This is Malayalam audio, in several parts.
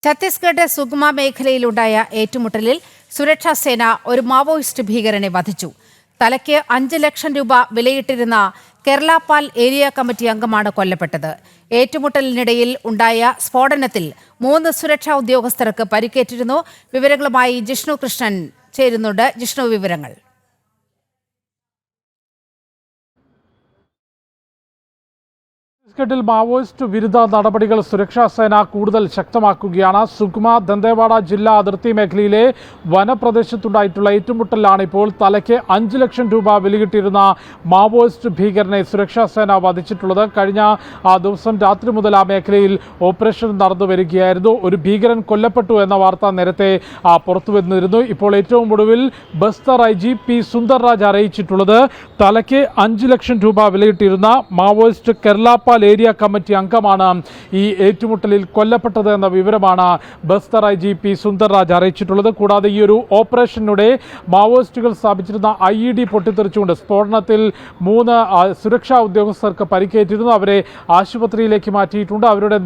ഛത്തീസ്ഗഡ് സുഗ്മ മേഖലയിലുണ്ടായ ഏറ്റുമുട്ടലിൽ സുരക്ഷാ സേന ഒരു മാവോയിസ്റ്റ് ഭീകരനെ വധിച്ചു. തലയ്ക്ക് 5 ലക്ഷം രൂപ വിലയിട്ടിരുന്ന കേരളപാൽ ഏരിയ കമ്മിറ്റി അംഗമാണ് കൊല്ലപ്പെട്ടത്. ഏറ്റുമുട്ടലിനിടയിൽ ഉണ്ടായ സ്ഫോടനത്തിൽ 3 സുരക്ഷാ ഉദ്യോഗസ്ഥർക്ക് പരിക്കേറ്റിരുന്നു. വിവരങ്ങളുമായി ജിഷ്ണു കൃഷ്ണൻ ചേരുന്നുണ്ട്. ജിഷ്ണു, വിവരങ്ങൾ. ഛത്തീസ്ഗഡിൽ മാവോയിസ്റ്റ് വിരുദ്ധ നടപടികൾ സുരക്ഷാ സേന കൂടുതൽ ശക്തമാക്കുകയാണ്. സുഗ്മ ദന്തേവാഡ ജില്ലാ അതിർത്തി മേഖലയിലെ വനപ്രദേശത്തുണ്ടായിട്ടുള്ള ഏറ്റുമുട്ടലിലാണ് ഇപ്പോൾ തലയ്ക്ക് 5 ലക്ഷം രൂപ വിലയിട്ടിരുന്ന മാവോയിസ്റ്റ് ഭീകരനെ സുരക്ഷാ സേന വധിച്ചിട്ടുള്ളത്. കഴിഞ്ഞ ദിവസം രാത്രി മുതൽ ആ മേഖലയിൽ ഓപ്പറേഷൻ നടന്നു വരികയായിരുന്നു. ഒരു ഭീകരൻ കൊല്ലപ്പെട്ടു എന്ന വാർത്ത നേരത്തെ പുറത്തു വന്നിരുന്നു. ഇപ്പോൾ ഏറ്റവും ഒടുവിൽ ബസ്തർ IGP സുന്ദർരാജ് അറിയിച്ചിട്ടുള്ളത് തലയ്ക്ക് 5 ലക്ഷം രൂപ വിലയിട്ടിരുന്ന മാവോയിസ്റ്റ് കേരളപാൽ ഏരിയ കമ്മിറ്റി അംഗമാണ് ഈ ഏറ്റുമുട്ടലിൽ കൊല്ലപ്പെട്ടത് എന്ന വിവരമാണ് ബസ്തർ IGP സുന്ദർരാജ് അറിയിച്ചിട്ടുള്ളത്. കൂടാതെ ഈ ഒരു ഓപ്പറേഷനിലൂടെ മാവോയിസ്റ്റുകൾ സ്ഥാപിച്ചിരുന്ന IED പൊട്ടിത്തെറിച്ചുകൊണ്ട് സ്ഫോടനത്തിൽ 3 സുരക്ഷാ ഉദ്യോഗസ്ഥർക്ക് പരിക്കേറ്റിരുന്നു. അവരെ ആശുപത്രിയിലേക്ക് മാറ്റിയിട്ടുണ്ട്. അവരുടെ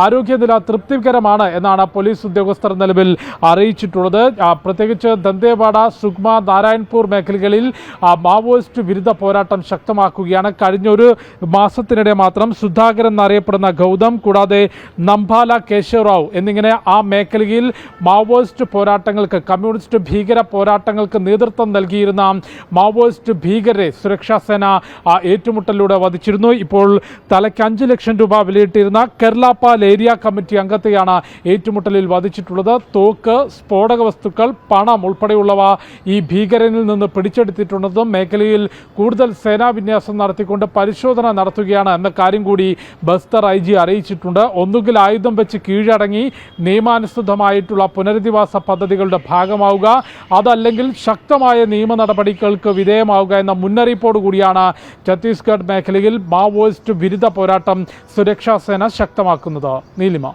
ആരോഗ്യനില തൃപ്തികരമാണ് എന്നാണ് പോലീസ് ഉദ്യോഗസ്ഥർ നിലവിൽ അറിയിച്ചിട്ടുള്ളത്. പ്രത്യേകിച്ച് ദന്തേവാഡ, സുഗ്മ, നാരായൺപൂർ മേഖലകളിൽ മാവോയിസ്റ്റ് വിരുദ്ധ പോരാട്ടം ശക്തമാക്കുകയാണ്. കഴിഞ്ഞൊരു മാസത്തിനിടെ മാത്രം സുധാകരൻ എന്നറിയപ്പെടുന്ന ഗൗതം, കൂടാതെ നംഭാല, കേശവറാവ് എന്നിങ്ങനെ ആ മേഖലയിൽ മാവോയിസ്റ്റ് പോരാട്ടങ്ങൾക്ക്, കമ്മ്യൂണിസ്റ്റ് ഭീകര പോരാട്ടങ്ങൾക്ക് നേതൃത്വം നൽകിയിരുന്ന മാവോയിസ്റ്റ് ഭീകരരെ സുരക്ഷാ സേന ഏറ്റുമുട്ടലിലൂടെ വധിച്ചിരുന്നു. ഇപ്പോൾ തലയ്ക്ക് 5 ലക്ഷം രൂപ വിലയിട്ടിരുന്ന കേരളപാൽ ഏരിയ കമ്മിറ്റി അംഗത്തെയാണ് ഏറ്റുമുട്ടലിൽ വധിച്ചിട്ടുള്ളത്. തോക്ക്, സ്ഫോടക വസ്തുക്കൾ, പണം ഉൾപ്പെടെയുള്ളവ ഈ ഭീകരനിൽ നിന്ന് പിടിച്ചെടുത്തിട്ടുണ്ടെന്നും മേഖലയിൽ കൂടുതൽ സേനാവിന്യാസം നടത്തിക്കൊണ്ട് പരിശോധന നടത്തുകയാണ് എന്ന കാര്യം കൂടി ബസ്തർ IG അറിയിച്ചിട്ടുണ്ട്. ഒന്നുകിൽ ആയുധം വെച്ച് കീഴടങ്ങി നിയമാനുസൃതമായിട്ടുള്ള പുനരധിവാസ പദ്ധതികളുടെ ഭാഗമാവുക, അതല്ലെങ്കിൽ ശക്തമായ നിയമ നടപടികൾക്ക് വിധേയമാവുക എന്ന മുന്നറിയിപ്പോടുകൂടിയാണ് ഛത്തീസ്ഗഡ് മേഖലയിൽ മാവോയിസ്റ്റ് വിരുദ്ധ പോരാട്ടം സുരക്ഷാ സേന ശക്തമാക്കുന്നത്. നീലിമ.